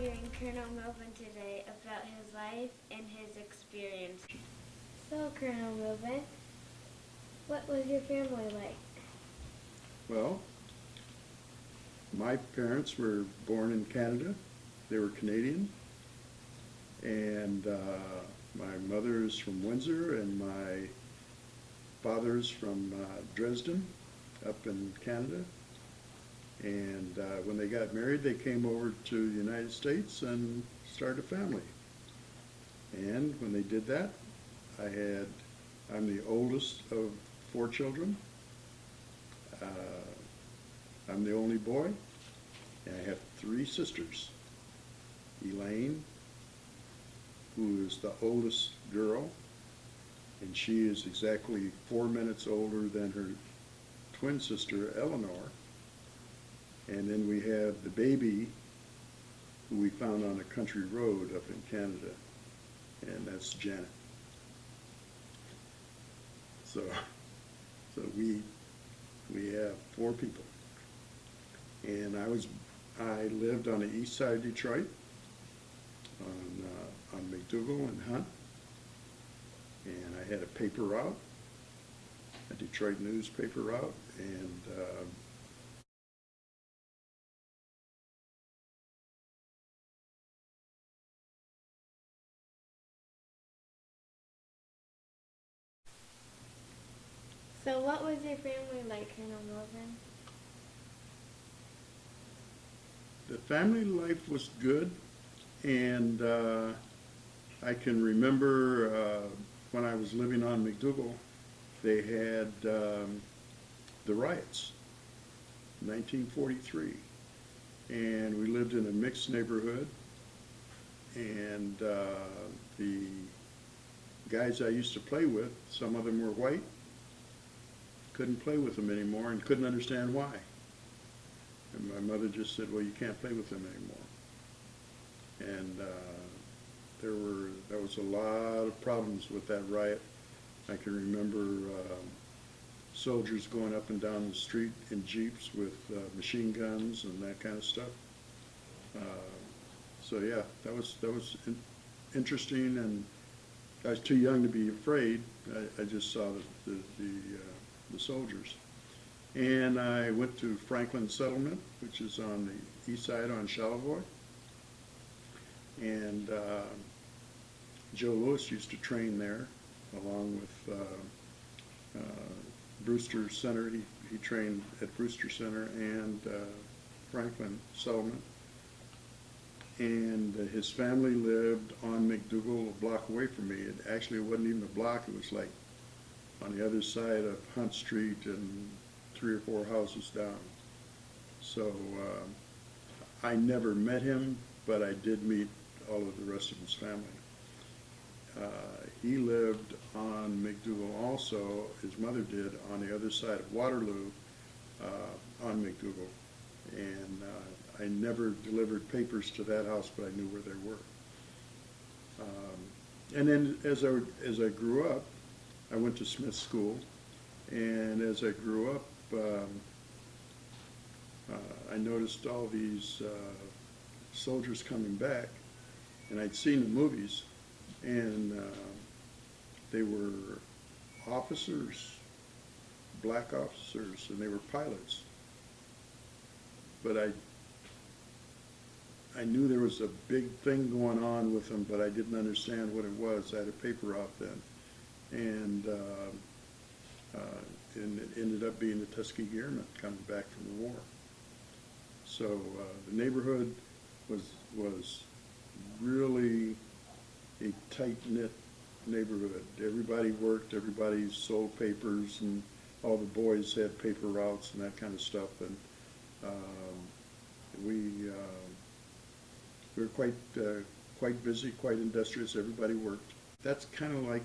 interviewing Colonel Millben today about his life and his experience. So, Colonel Millben, what was your family like? Well, my parents were born in Canada. They were Canadian. And my mother is from Windsor, and my father's from Dresden, up in Canada. And when they got married, they came over to the United States and started a family. And when they did that, I'm the oldest of 4 children. I'm the only boy, and I have 3 sisters. Elaine, who is the oldest girl, and she is exactly 4 minutes older than her twin sister, Eleanor. And then we have the baby, who we found on a country road up in Canada, and that's Janet. So we have 4 people. And I lived on the east side of Detroit, on McDougal and Hunt, and I had a paper route, a Detroit newspaper route, and So, what was your family like, Colonel Millben? the family life was good. And I can remember when I was living on McDougal, they had the riots, 1943. And we lived in a mixed neighborhood. And the guys I used to play with, some of them were white, couldn't play with them anymore and couldn't understand why. And my mother just said, well, you can't play with them anymore. And there was a lot of problems with that riot. I can remember soldiers going up and down the street in jeeps with machine guns and that kind of stuff. So yeah, that was interesting, and I was too young to be afraid. I just saw the soldiers. And I went to Franklin Settlement, which is on the east side on Charlevoix. And Joe Louis used to train there, along with Brewster Center. He trained at Brewster Center and Franklin Settlement. And his family lived on McDougal, a block away from me. It actually wasn't even a block. It was like on the other side of Hunt Street and 3 or 4 houses down. So I never met him, but I did meet all of the rest of his family. He lived on McDougal also, his mother did, on the other side of Waterloo on McDougal. And I never delivered papers to that house, but I knew where they were. And then as I grew up, I went to Smith School, and as I grew up, I noticed all these soldiers coming back, and I'd seen the movies, and they were officers, black officers, and they were pilots. But I knew there was a big thing going on with them, but I didn't understand what it was. I had a paper route then, and it ended up being the Tuskegee Airmen coming back from the war. So the neighborhood was really a tight-knit neighborhood. Everybody worked, everybody sold papers, and all the boys had paper routes and that kind of stuff. And we were quite busy, quite industrious. Everybody worked. That's kind of like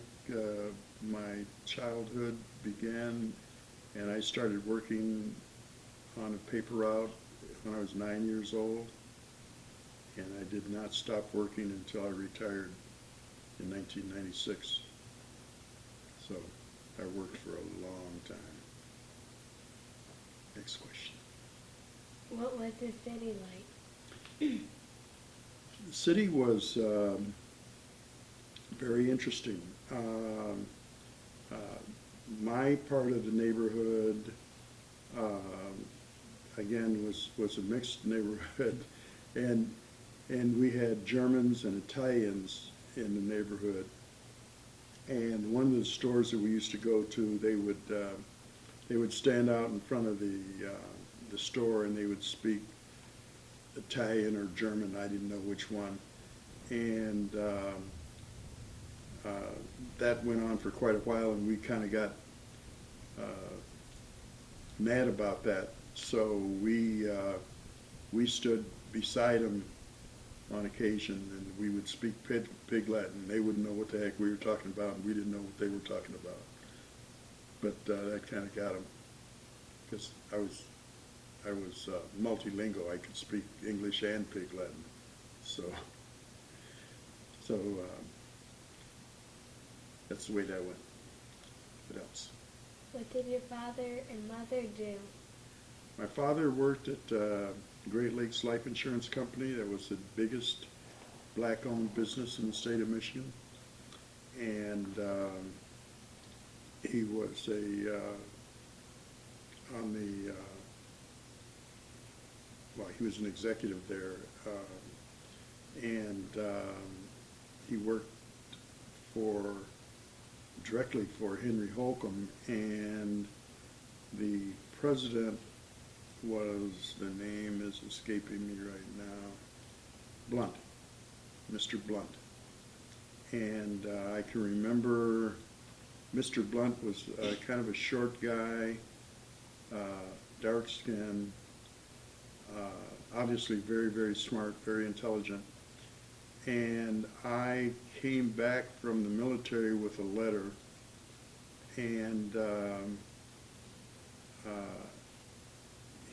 my childhood began, and I started working on a paper route when I was 9 years old, and I did not stop working until I retired in 1996. So I worked for a long time. Next question. What was the city like? The city was very interesting. Uh, my part of the neighborhood, again, was a mixed neighborhood, and we had Germans and Italians in the neighborhood. And one of the stores that we used to go to, they would stand out in front of the store and they would speak Italian or German. I didn't know which one, and that went on for quite a while, and we kind of got mad about that. So we stood beside them on occasion, and we would speak pig Latin. They wouldn't know what the heck we were talking about, and we didn't know what they were talking about. But that kind of got them, because I was multilingual. I could speak English and pig Latin. So that's the way that went. What else? What did your father and mother do? My father worked at Great Lakes Life Insurance Company. That was the biggest black-owned business in the state of Michigan. And he was he was an executive there. And he worked directly for Henry Holcomb, and the president the name is escaping me right now, Blunt, Mr. Blunt. And I can remember Mr. Blunt was kind of a short guy, dark skin, obviously very, very smart, very intelligent. And I came back from the military with a letter, and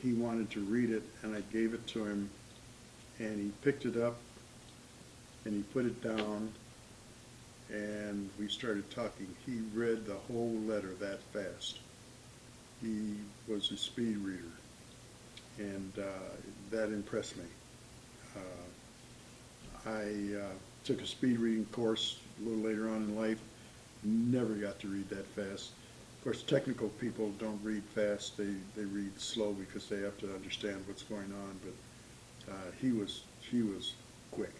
he wanted to read it, and I gave it to him, and he picked it up, and he put it down, and we started talking. He read the whole letter that fast. He was a speed reader, and that impressed me. I took a speed reading course a little later on in life, never got to read that fast. Of course, technical people don't read fast, they read slow because they have to understand what's going on, but he was quick.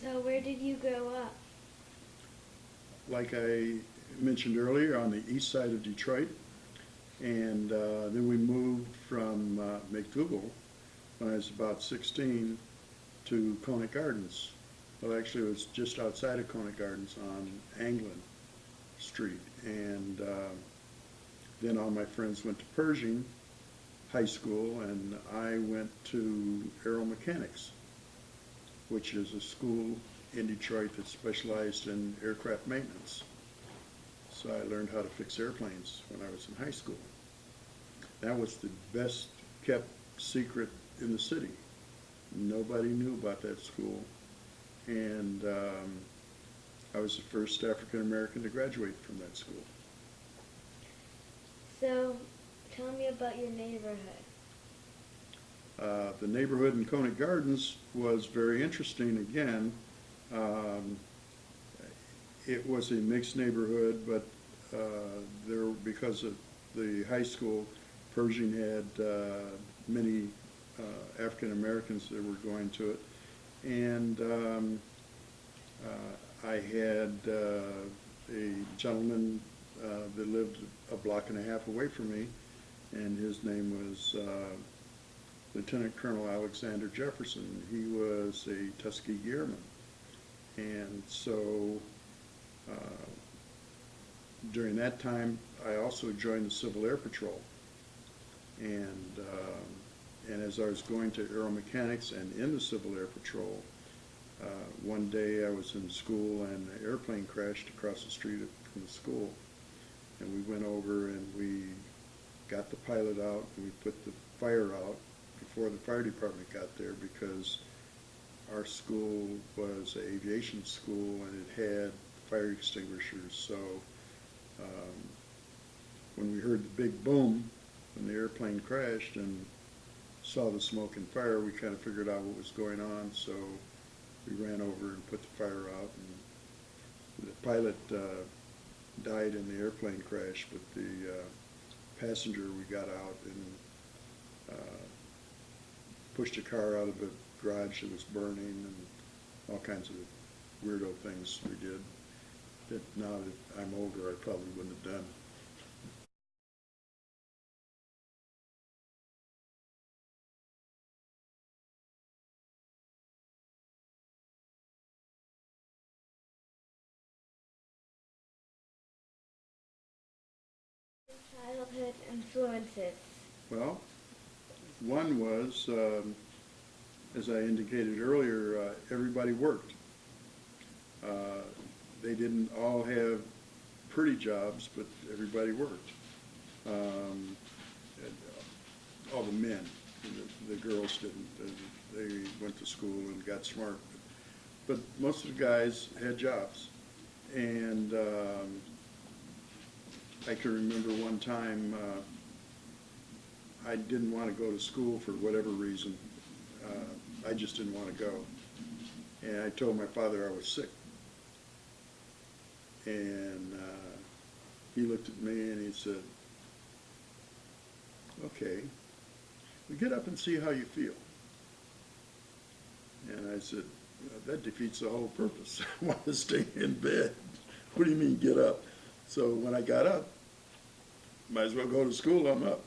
So where did you grow up? Like I mentioned earlier, on the east side of Detroit, and then we moved from McDougal when I was about 16 to Conant Gardens. Well, actually, it was just outside of Conant Gardens on Anglin Street. And then all my friends went to Pershing High School, and I went to Aero Mechanics, which is a school in Detroit that specialized in aircraft maintenance. So I learned how to fix airplanes when I was in high school. That was the best kept secret in the city. Nobody knew about that school, and I was the first African American to graduate from that school. So tell me about your neighborhood. The neighborhood in Conant Gardens was very interesting again. It was a mixed neighborhood, but because of the high school, Pershing had many African Americans that were going to it, and I had a gentleman that lived a block and a half away from me, and his name was Lieutenant Colonel Alexander Jefferson. He was a Tuskegee Airman, and so during that time I also joined the Civil Air Patrol, and as I was going to Aero Mechanics and in the Civil Air Patrol, one day I was in school and an airplane crashed across the street from the school, and we went over and we got the pilot out and we put the fire out before the fire department got there, because our school was an aviation school and it had fire extinguishers. So when we heard the big boom when the airplane crashed and saw the smoke and fire, we kind of figured out what was going on, so we ran over and put the fire out. And the pilot died in the airplane crash, but the passenger, we got out and pushed a car out of a garage that was burning, and all kinds of weirdo things we did that now that I'm older I probably wouldn't have done. Childhood influences. Well, one was, as I indicated earlier, everybody worked. They didn't all have pretty jobs, but everybody worked. All the men, the girls didn't. They went to school and got smart. But most of the guys had jobs. And I can remember one time I didn't want to go to school for whatever reason. I just didn't want to go. And I told my father I was sick. And he looked at me and he said, "Okay, well, get up and see how you feel." And I said, "That defeats the whole purpose. I want to stay in bed." "What do you mean get up?" So when I got up, might as well go to school, I'm up.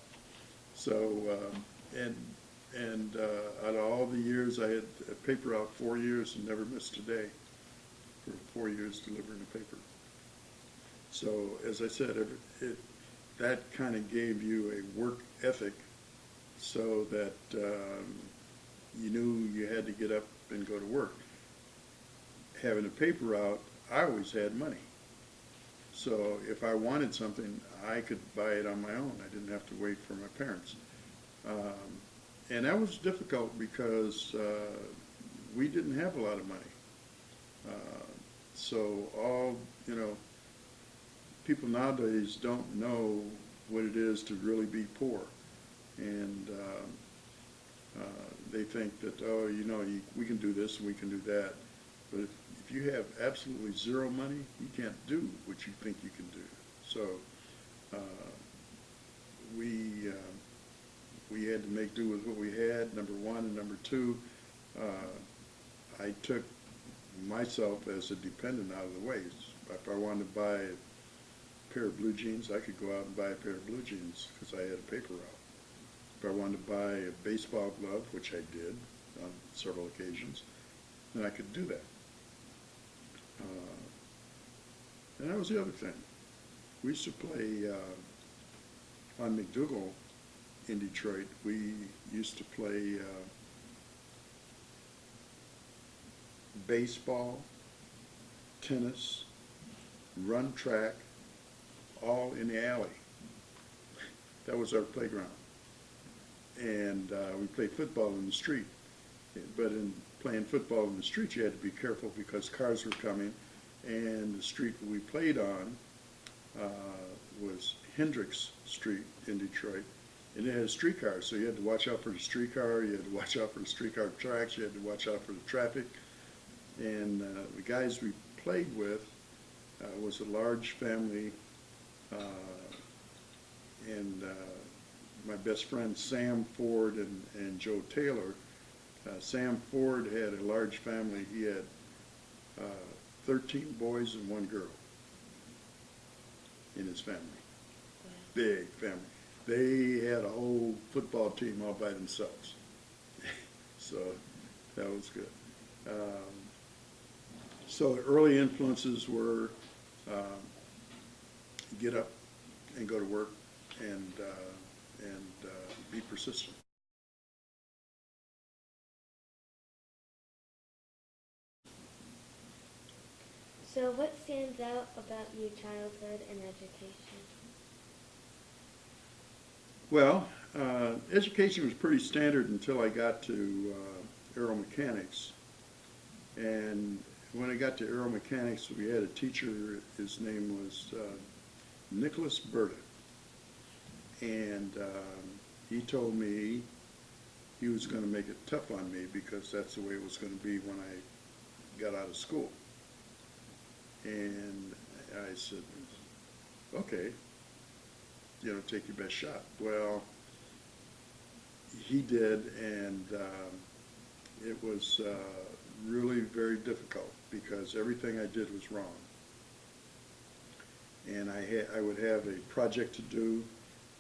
So, out of all the years, I had a paper out 4 years and never missed a day for 4 years delivering a paper. So, as I said, that kind of gave you a work ethic so that you knew you had to get up and go to work. Having a paper out, I always had money. So if I wanted something, I could buy it on my own. I didn't have to wait for my parents. And that was difficult because we didn't have a lot of money. So people nowadays don't know what it is to really be poor. And they think that, we can do this and we can do that. But if you have absolutely zero money, you can't do what you think you can do. So we had to make do with what we had, number one, and number two, I took myself as a dependent out of the way. If I wanted to buy a pair of blue jeans, I could go out and buy a pair of blue jeans because I had a paper route. If I wanted to buy a baseball glove, which I did on several occasions, then I could do that. And that was the other thing. We used to play on McDougal in Detroit. We used to play baseball, tennis, run track, all in the alley. That was our playground. And we played football in the street. But in playing football in the street, you had to be careful because cars were coming. And the street we played on was Hendricks Street in Detroit. And it had streetcars, so you had to watch out for the streetcar, you had to watch out for the streetcar tracks, you had to watch out for the traffic. And the guys we played with was a large family, and my best friend Sam Ford and Joe Taylor. Sam Ford had a large family. He had 13 boys and 1 girl in his family. Wow. Big family. They had a whole football team all by themselves. So that was good. So the early influences were get up and go to work and be persistent. So what stands out about your childhood and education? Well, education was pretty standard until I got to aeromechanics. And when I got to aeromechanics, we had a teacher, his name was Nicholas Berta. And he told me he was going to make it tough on me because that's the way it was going to be when I got out of school. And I said, okay, take your best shot. Well, he did, and it was really very difficult because everything I did was wrong. And I would have a project to do,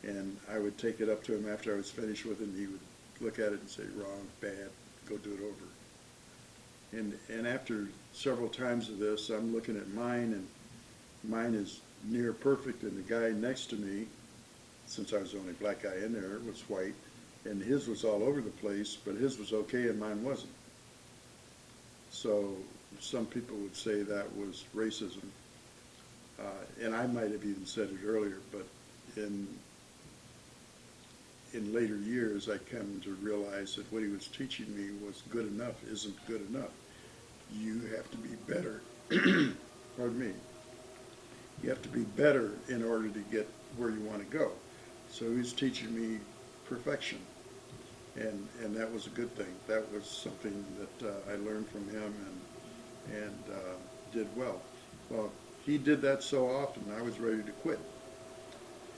and I would take it up to him after I was finished with it, and he would look at it and say, wrong, bad, go do it over. And after several times of this, I'm looking at mine, and mine is near perfect, and the guy next to me, since I was the only black guy in there, was white, and his was all over the place, but his was okay and mine wasn't. So some people would say that was racism. And I might have even said it earlier, but in later years, I come to realize that what he was teaching me was good enough isn't good enough. You have to be better. Pardon me. You have to be better in order to get where you want to go. So he was teaching me perfection, and that was a good thing. That was something that I learned from him and did well. Well, he did that so often, I was ready to quit.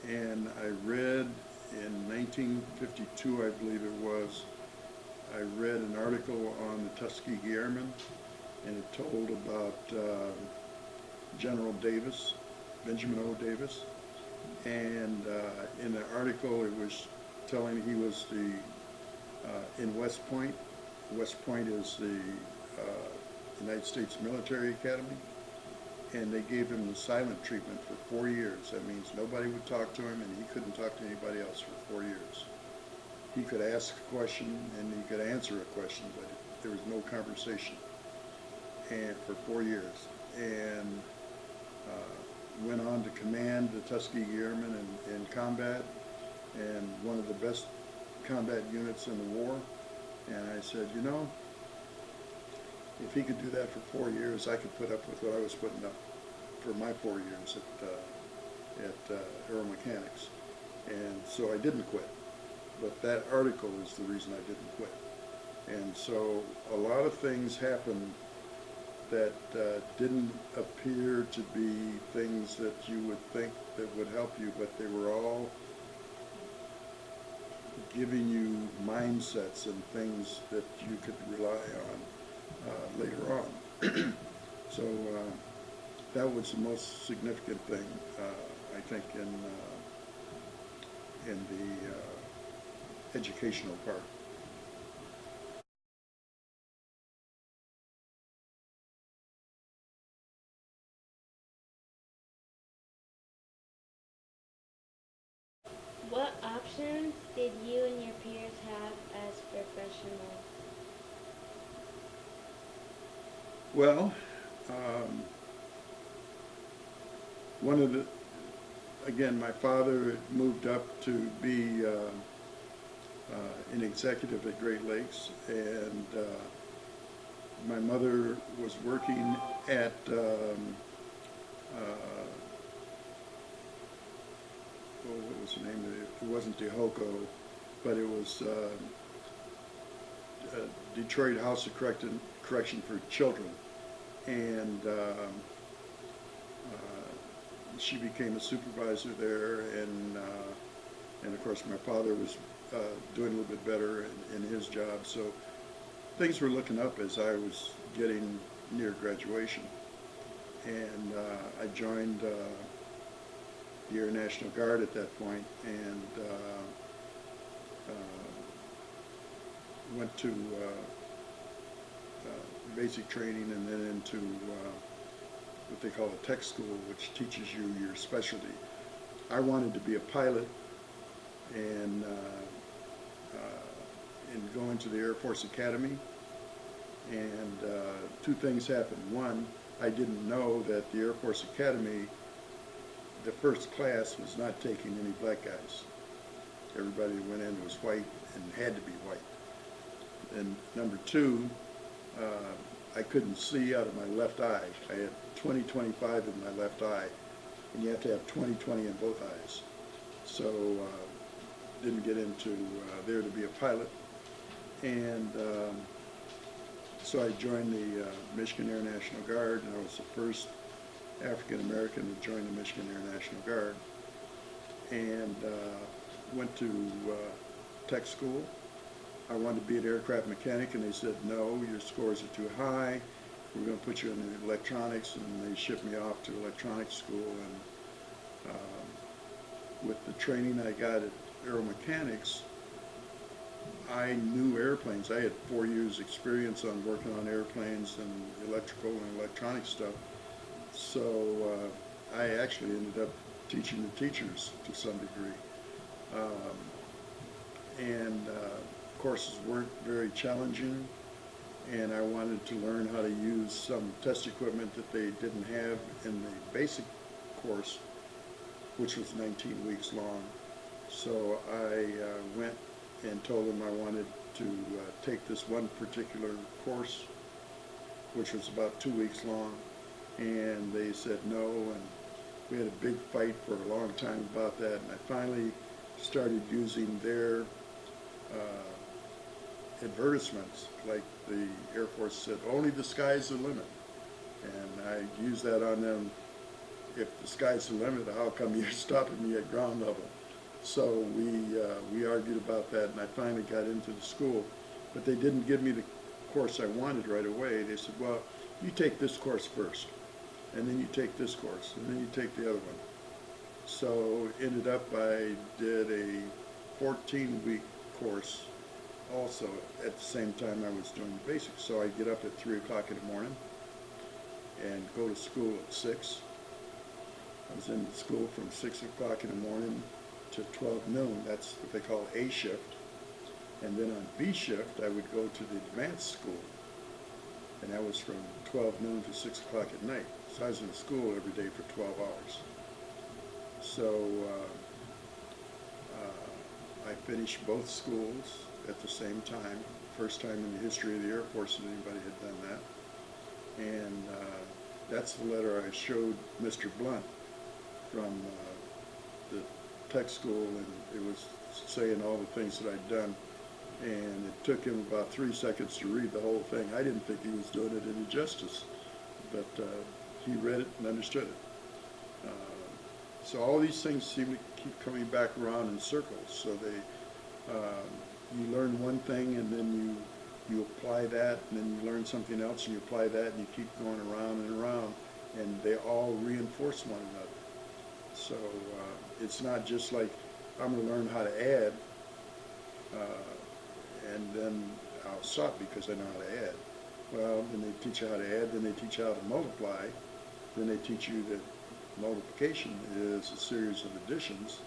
And I read in 1952, I believe it was, I read an article on the Tuskegee Airmen, and it told about General Davis, Benjamin O. Davis. And in the article, it was telling he was in West Point. West Point is the United States Military Academy. And they gave him the silent treatment for 4 years. That means nobody would talk to him, and he couldn't talk to anybody else for 4 years. He could ask a question, and he could answer a question, but there was no conversation. And for 4 years. And went on to command the Tuskegee Airmen in combat, and one of the best combat units in the war. And I said, if he could do that for 4 years, I could put up with what I was putting up for my 4 years at Aeromechanics. And so I didn't quit. But that article is the reason I didn't quit. And so a lot of things happened that didn't appear to be things that you would think that would help you, but they were all giving you mindsets and things that you could rely on later on. So that was the most significant thing, I think, in the educational part. What options did you and your peers have as professionals? Well, again, my father moved up to be an executive at Great Lakes, and my mother was working at what was the name of it? It wasn't DeHoco, but it was Detroit House of Correction for Children. And she became a supervisor there, and of course my father was doing a little bit better in his job. So things were looking up as I was getting near graduation. And I joined the Air National Guard at that point, and went to basic training, and then into what they call a tech school, which teaches you your specialty. I wanted to be a pilot, and going to the Air Force Academy, and two things happened. One, I didn't know that the Air Force Academy, the first class, was not taking any black guys. Everybody that went in was white and had to be white. And number two, I couldn't see out of my left eye. I had 20/25 in my left eye, and you have to have 20/20 in both eyes. So didn't get into there to be a pilot. And so I joined the Michigan Air National Guard, and I was the first African American to join the Michigan Air National Guard. And went to tech school. I wanted to be an aircraft mechanic, and they said, no, your scores are too high. We're going to put you in electronics, and they shipped me off to electronics school. And with the training I got at aeromechanics, I knew airplanes. I had 4 years experience on working on airplanes and electrical and electronic stuff. So I actually ended up teaching the teachers to some degree. Courses weren't very challenging, and I wanted to learn how to use some test equipment that they didn't have in the basic course, which was 19 weeks long. So I went and told them I wanted to take this one particular course, which was about 2 weeks long, and they said no, and we had a big fight for a long time about that, and I finally started using their advertisements, like the Air Force said, only the sky's the limit. And I used that on them. If the sky's the limit, how come you're stopping me at ground level? So we argued about that, and I finally got into the school. But they didn't give me the course I wanted right away. They said, well, you take this course first, and then you take this course, and then you take the other one. So ended up I did a 14-week course also at the same time I was doing the basics. So I get up at 3 o'clock in the morning and go to school at 6. I was in school from 6 o'clock in the morning to 12 noon. That's what they call A shift. And then on B shift, I would go to the advanced school. And that was from 12 noon to 6 o'clock at night. So I was in school every day for 12 hours. So I finished both schools at the same time. First time in the history of the Air Force that anybody had done that. And that's the letter I showed Mr. Blunt from the tech school, and it was saying all the things that I'd done. And it took him about 3 seconds to read the whole thing. I didn't think he was doing it any justice, but he read it and understood it. So all these things seem to keep coming back around in circles. So you learn one thing, and then you apply that, and then you learn something else, and you apply that, and you keep going around and around, and they all reinforce one another. So it's not just like I'm going to learn how to add, and then I'll stop because I know how to add. Well, then they teach you how to add, then they teach you how to multiply, then they teach you that multiplication is a series of additions,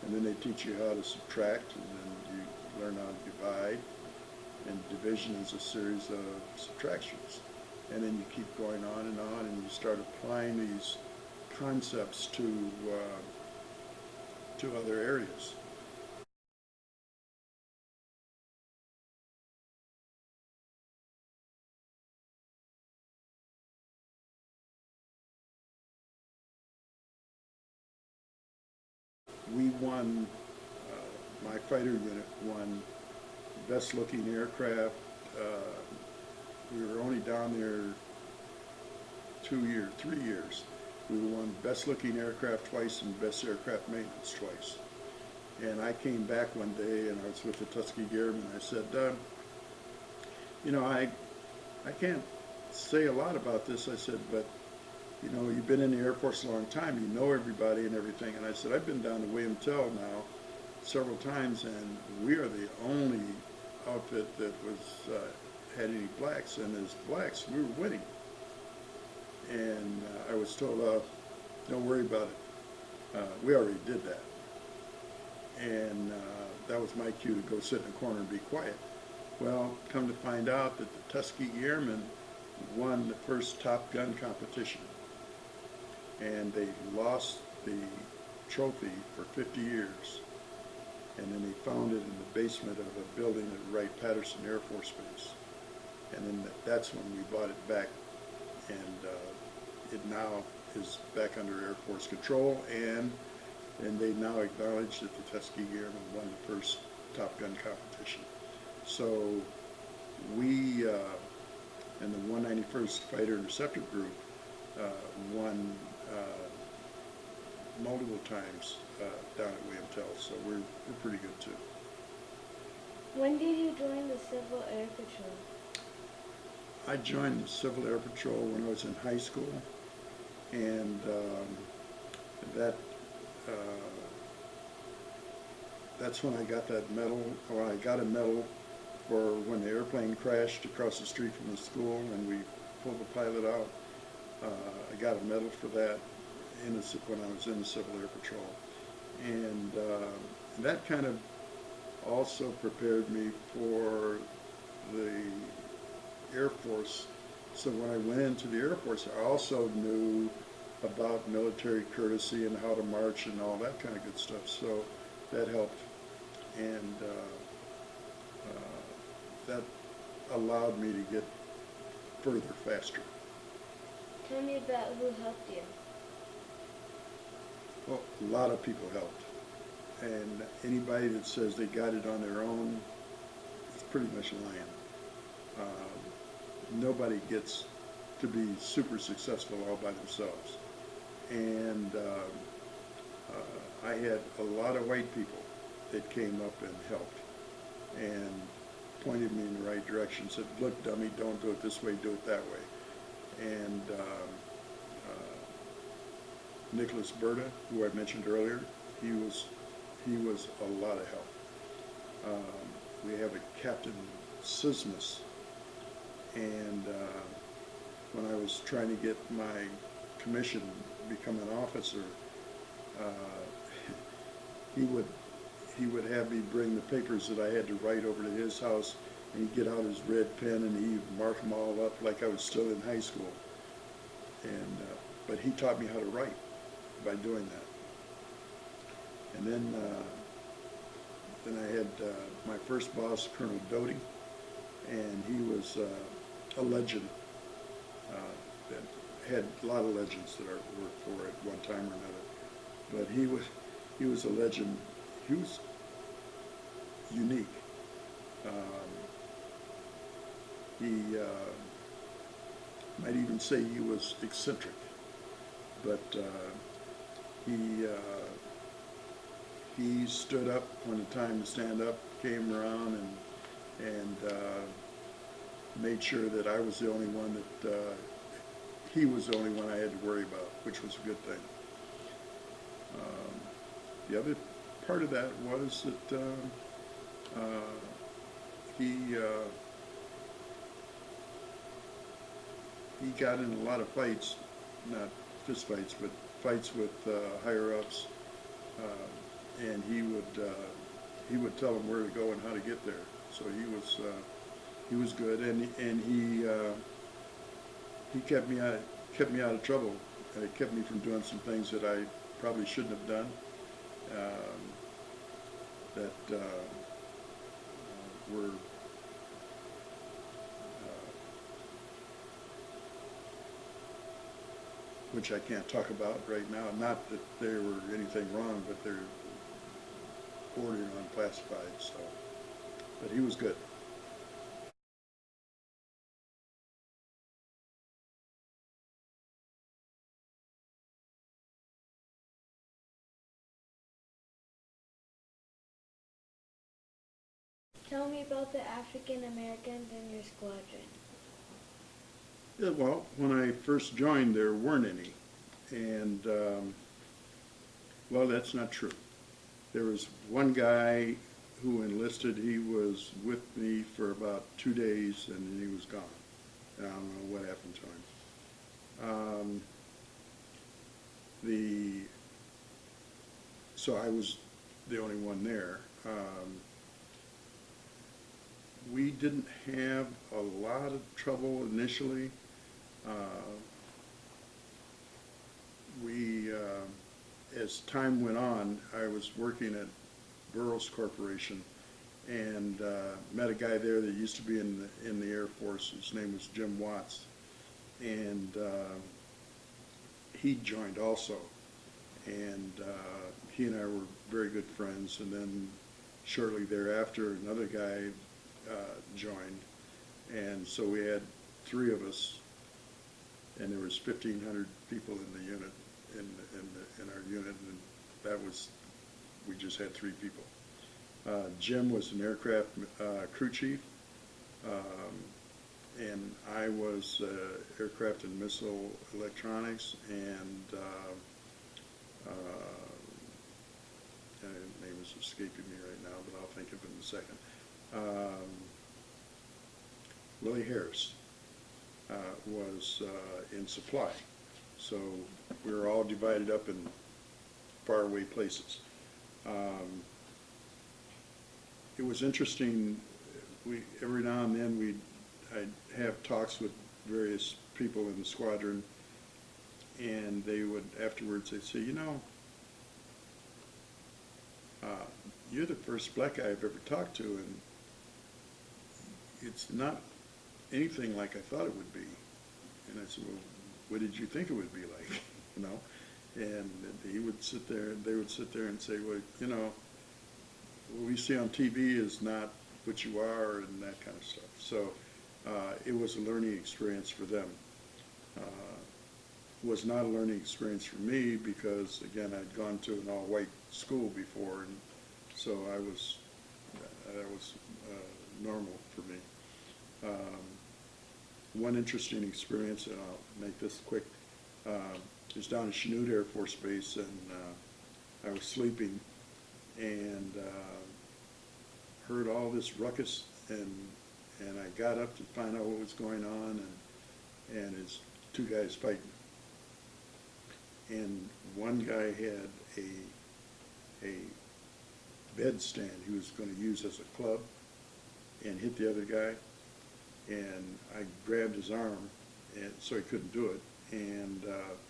and then they teach you how to subtract, and then you learn how to divide, and division is a series of subtractions. And then you keep going on, and you start applying these concepts to other areas. We won, my fighter unit won best looking aircraft. We were only down there 3 years. We won best looking aircraft twice and best aircraft maintenance twice. And I came back one day, and I was with the Tuskegee Airmen. I said, I can't say a lot about this. I said, but you've been in the Air Force a long time. You know everybody and everything. And I said, I've been down to William Tell now several times, and we are the only outfit that had any blacks. And as blacks, we were winning. And I was told, don't worry about it. We already did that. And that was my cue to go sit in a corner and be quiet. Well, come to find out that the Tuskegee Airmen won the first Top Gun competition. And they lost the trophy for 50 years. And then they found it in the basement of a building at Wright-Patterson Air Force Base. And then that's when we bought it back. And it now is back under Air Force control, and they now acknowledge that the Tuskegee Airmen won the first Top Gun competition. So we, in the 191st Fighter Interceptor Group, won multiple times down at William Tell, so we're pretty good too. When did you join the Civil Air Patrol? I joined the Civil Air Patrol when I was in high school, and that that's when I got that medal, or I got a medal for when the airplane crashed across the street from the school and we pulled the pilot out. I got a medal for that when I was in the Civil Air Patrol. And that kind of also prepared me for the Air Force. So when I went into the Air Force, I also knew about military courtesy and how to march and all that kind of good stuff. So that helped. And that allowed me to get further faster. Tell me about who helped you. Well, a lot of people helped. And anybody that says they got it on their own is pretty much lying. Nobody gets to be super successful all by themselves. And I had a lot of white people that came up and helped and pointed me in the right direction, said, look, dummy, don't do it this way, do it that way. And Nicholas Berta, who I mentioned earlier, he was a lot of help. We have a Captain Sismus, and when I was trying to get my commission to become an officer, he would have me bring the papers that I had to write over to his house, and he'd get out his red pen and he'd mark them all up like I was still in high school. And but he taught me how to write by doing that. And then I had my first boss, Colonel Doty, and he was a legend. That had a lot of legends that I worked for at one time or another. But he was a legend. He was unique. He might even say he was eccentric, but he stood up when the time to stand up came around and made sure that I was the only one that he was the only one I had to worry about, which was a good thing. The other part of that was that he got in a lot of fights, not fist fights, but fights with higher ups, and he would tell them where to go and how to get there. So he was good, and he kept me out of trouble. It kept me from doing some things that I probably shouldn't have done. That were which I can't talk about right now. Not that there were anything wrong, but they're bordering on classified. So, but he was good. Tell me about the African Americans in your squadron. Yeah, well, when I first joined, there weren't any, and well, that's not true. There was one guy who enlisted. He was with me for about 2 days, and then he was gone. And I don't know what happened to him. So I was the only one there. We didn't have a lot of trouble initially. As time went on, I was working at Burroughs Corporation and met a guy there that used to be in the Air Force. His name was Jim Watts, and he joined also. And he and I were very good friends. And then shortly thereafter, another guy joined, And so we had three of us, and there was 1,500 people in the unit, in our unit, and that was, we just had three people. Jim was an aircraft crew chief, and I was aircraft and missile electronics, and his name is escaping me right now, but I'll think of it in a second. Willie Harris was in supply. So we were all divided up in faraway places. It was interesting. Every now and then I'd have talks with various people in the squadron, and they would afterwards they'd say, you're the first black guy I've ever talked to, and it's not anything like I thought it would be. And I said, well, what did you think it would be like? And he would sit there, and they would sit there and say, well, what we see on TV is not what you are, and that kind of stuff. So it was a learning experience for them. Was not a learning experience for me because, again, I'd gone to an all-white school before, and so that was normal for me. One interesting experience, and I'll make this quick, was down at Chanute Air Force Base, and I was sleeping, and heard all this ruckus, and I got up to find out what was going on, and it's two guys fighting. And one guy had a bed stand he was going to use as a club and hit the other guy, and I grabbed his arm, and so he couldn't do it, and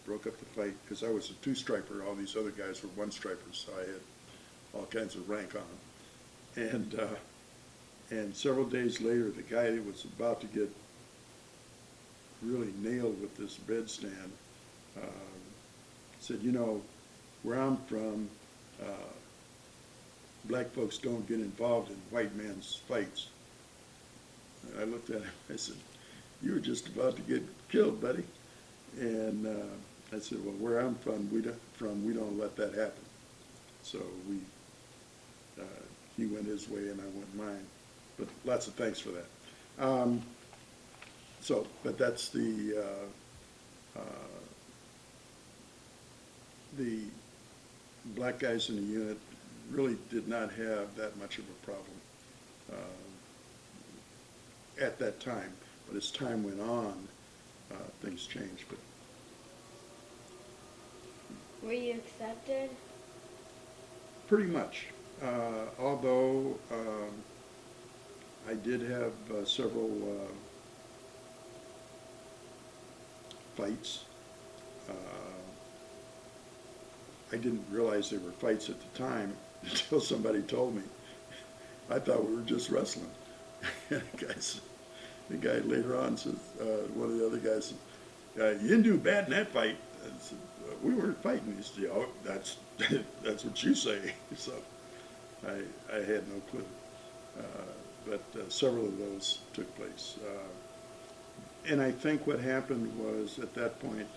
broke up the fight because I was a two-striper. All these other guys were one-stripers, so I had all kinds of rank on them. And several days later, the guy that was about to get really nailed with this bed stand said, where I'm from, black folks don't get involved in white man's fights. And I looked at him, I said, you were just about to get killed, buddy. And I said, well, where I'm from, we don't let that happen. So he went his way and I went mine. But lots of thanks for that. But that's the black guys in the unit really did not have that much of a problem at that time. But as time went on, things changed. But were you accepted? Pretty much. Although I did have several fights. I didn't realize they were fights at the time until somebody told me. I thought we were just wrestling. The guy later on says, one of the other guys said, you didn't do bad in that fight. I said, we weren't fighting. He said, oh, that's what you say. So I had no clue. But several of those took place. And I think what happened was at that point,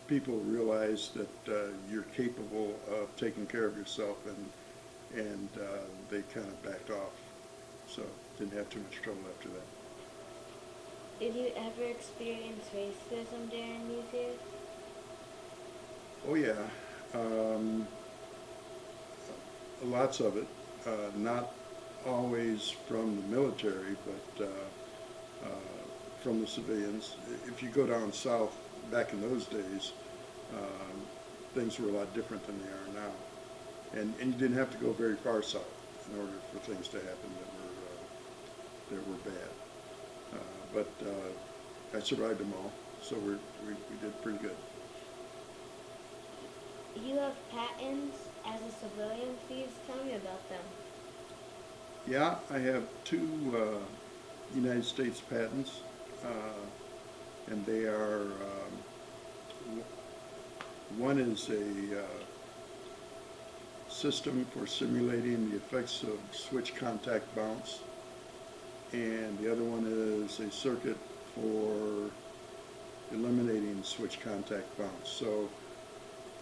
people realized that you're capable of taking care of yourself, and they kind of backed off. So didn't have too much trouble after that. Did you ever experience racism during these years? Oh yeah, lots of it. Not always from the military, but from the civilians. If you go down south, back in those days, things were a lot different than they are now, and you didn't have to go very far south in order for things to happen that were bad. But I survived them all, so we did pretty good. You have patents as a civilian. Please tell me about them. Yeah, I have two United States patents, and they are, one is a system for simulating the effects of switch contact bounce, and the other one is a circuit for eliminating switch contact bounce. So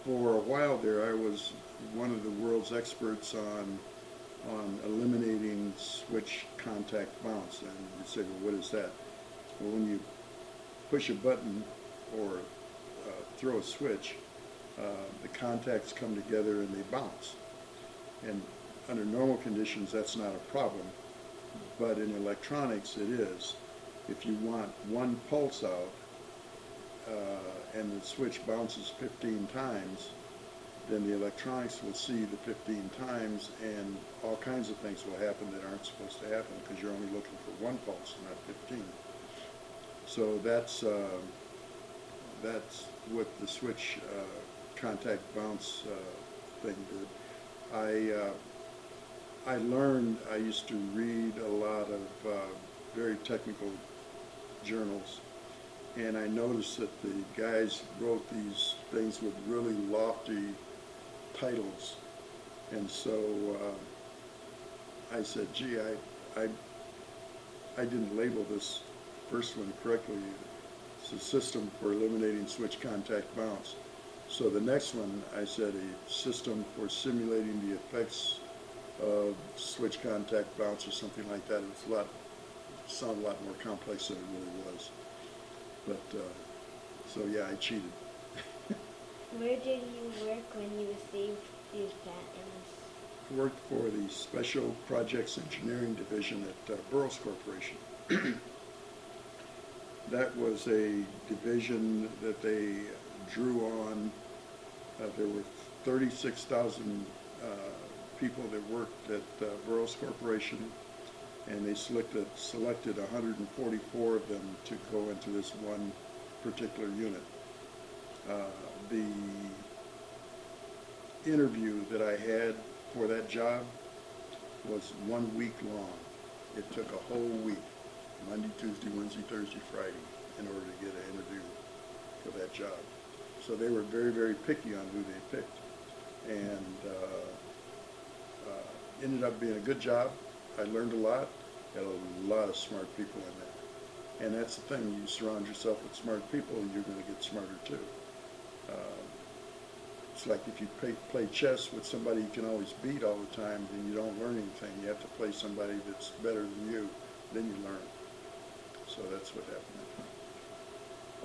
for a while there, I was one of the world's experts on eliminating switch contact bounce. And you'd say, well, what is that? Well, when you push a button or throw a switch, the contacts come together and they bounce. And under normal conditions, that's not a problem, but in electronics, it is. If you want one pulse out and the switch bounces 15 times, then the electronics will see the 15 times, and all kinds of things will happen that aren't supposed to happen because you're only looking for one pulse, not 15. So that's what the switch contact bounce thing did. I learned, I used to read a lot of very technical journals, and I noticed that the guys wrote these things with really lofty titles, and so I said, gee, I didn't label this first one correctly. It's a system for eliminating switch contact bounce. So the next one, I said a system for simulating the effects of switch contact bounce or something like that. It sounded a lot more complex than it really was. But, so yeah, I cheated. Where did you work when you received these patents? I worked for the Special Projects Engineering Division at Burroughs Corporation. That was a division that they drew on. There were 36,000 people that worked at Burroughs Corporation, and they selected 144 of them to go into this one particular unit. The interview that I had for that job was 1 week long. It took a whole week, Monday, Tuesday, Wednesday, Thursday, Friday, in order to get an interview for that job. So they were very, very picky on who they picked, and ended up being a good job. I learned a lot, had a lot of smart people in there. And that's the thing, you surround yourself with smart people, you're going to get smarter too. It's like if you play chess with somebody you can always beat all the time, then you don't learn anything. You have to play somebody that's better than you, then you learn. So that's what happened.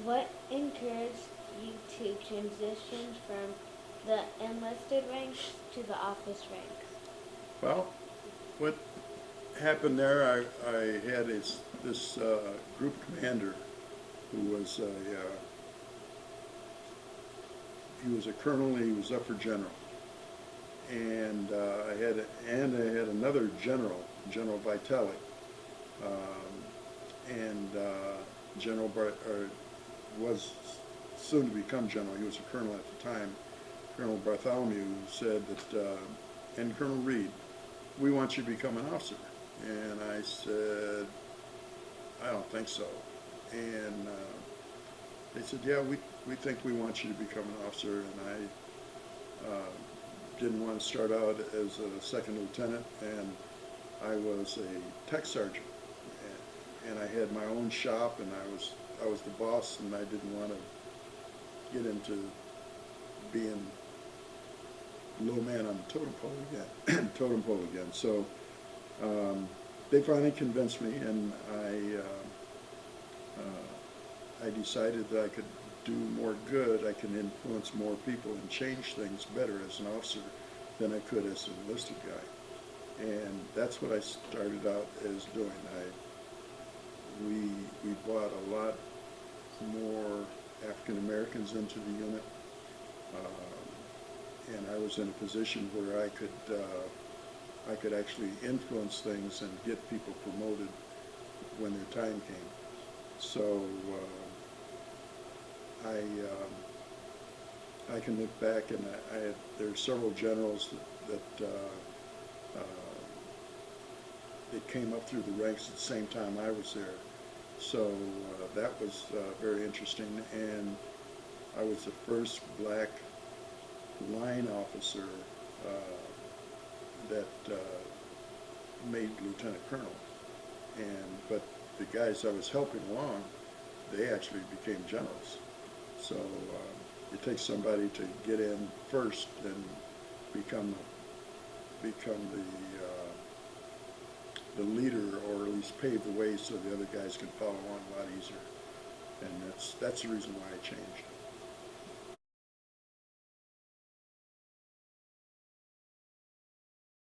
What encouraged you to transition from the enlisted ranks to the office ranks? Well, what happened there, I had this group commander who was he was a colonel, and he was upper general, and I had another general, General Vitalik, and General was soon to become general. He was a colonel at the time. Colonel Bartholomew said that, and Colonel Reed, we want you to become an officer. And I said, I don't think so. And they said, yeah, we think we want you to become an officer. And I didn't want to start out as a second lieutenant, and I was a tech sergeant. And I had my own shop, and I was the boss, and I didn't want to get into being low man on the totem pole again. So they finally convinced me, and I decided that I could do more good. I can influence more people and change things better as an officer than I could as an enlisted guy. And that's what I started out as doing. We brought a lot more African Americans into the unit, and I was in a position where I could actually influence things and get people promoted when their time came. So I can look back, and there are several generals that came up through the ranks at the same time I was there. So that was very interesting, and I was the first black line officer that made lieutenant colonel. But the guys I was helping along, they actually became generals. So it takes somebody to get in first and become the leader, or at least pave the way so the other guys can follow on a lot easier. And that's the reason why I changed.